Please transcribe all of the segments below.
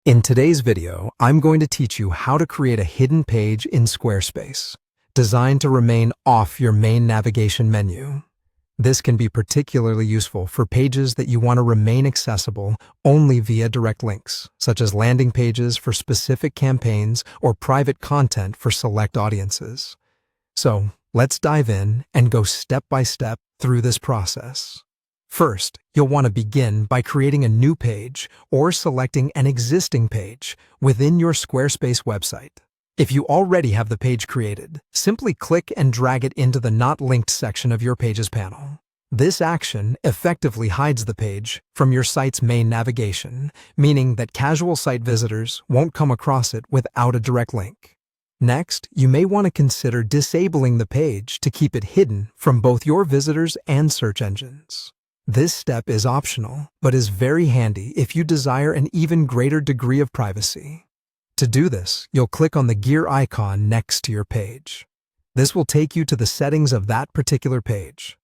In today's video, I'm going to teach you how to create a hidden page in Squarespace, designed to remain off your main navigation menu. This can be particularly useful for pages that you want to remain accessible only via direct links, such as landing pages for specific campaigns or private content for select audiences. So, let's dive in and go step by step through this process. First, you'll want to begin by creating a new page or selecting an existing page within your Squarespace website. If you already have the page created, simply click and drag it into the Not Linked section of your Pages panel. This action effectively hides the page from your site's main navigation, meaning that casual site visitors won't come across it without a direct link. Next, you may want to consider disabling the page to keep it hidden from both your visitors and search engines. This step is optional, but is very handy if you desire an even greater degree of privacy. To do this, you'll click on the gear icon next to your page. This will take you to the settings of that particular page.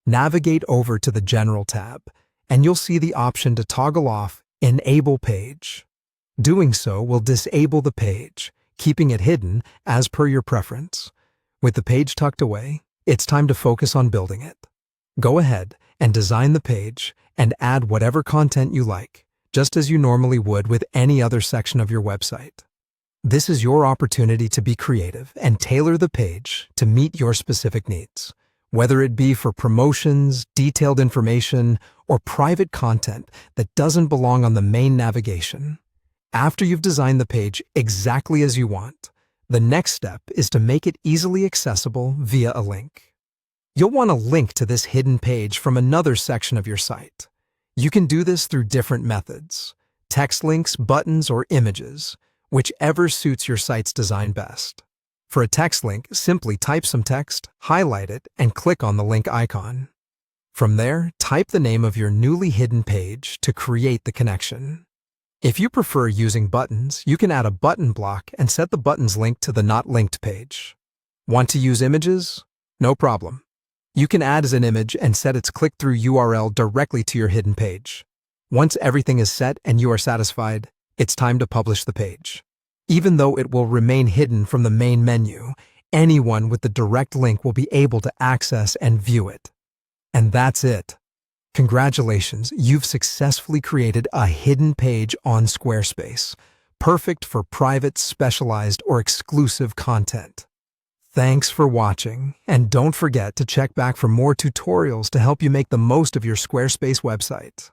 Navigate over to the General tab, and you'll see the option to toggle off Enable Page. Doing so will disable the page, keeping it hidden as per your preference. With the page tucked away, it's time to focus on building it. Go ahead and design the page and add whatever content you like, just as you normally would with any other section of your website. This is your opportunity to be creative and tailor the page to meet your specific needs, whether it be for promotions, detailed information, or private content that doesn't belong on the main navigation. After you've designed the page exactly as you want, the next step is to make it easily accessible via a link. You'll want to link to this hidden page from another section of your site. You can do this through different methods: text links, buttons, or images, whichever suits your site's design best. For a text link, simply type some text, highlight it, and click on the link icon. From there, type the name of your newly hidden page to create the connection. If you prefer using buttons, you can add a button block and set the button's link to the Not Linked page. Want to use images? No problem. You can add as an image and set its click-through URL directly to your hidden page. Once everything is set and you are satisfied, it's time to publish the page. Even though it will remain hidden from the main menu, anyone with the direct link will be able to access and view it. And that's it. Congratulations, you've successfully created a hidden page on Squarespace, perfect for private, specialized, or exclusive content. Thanks for watching, and don't forget to check back for more tutorials to help you make the most of your Squarespace website.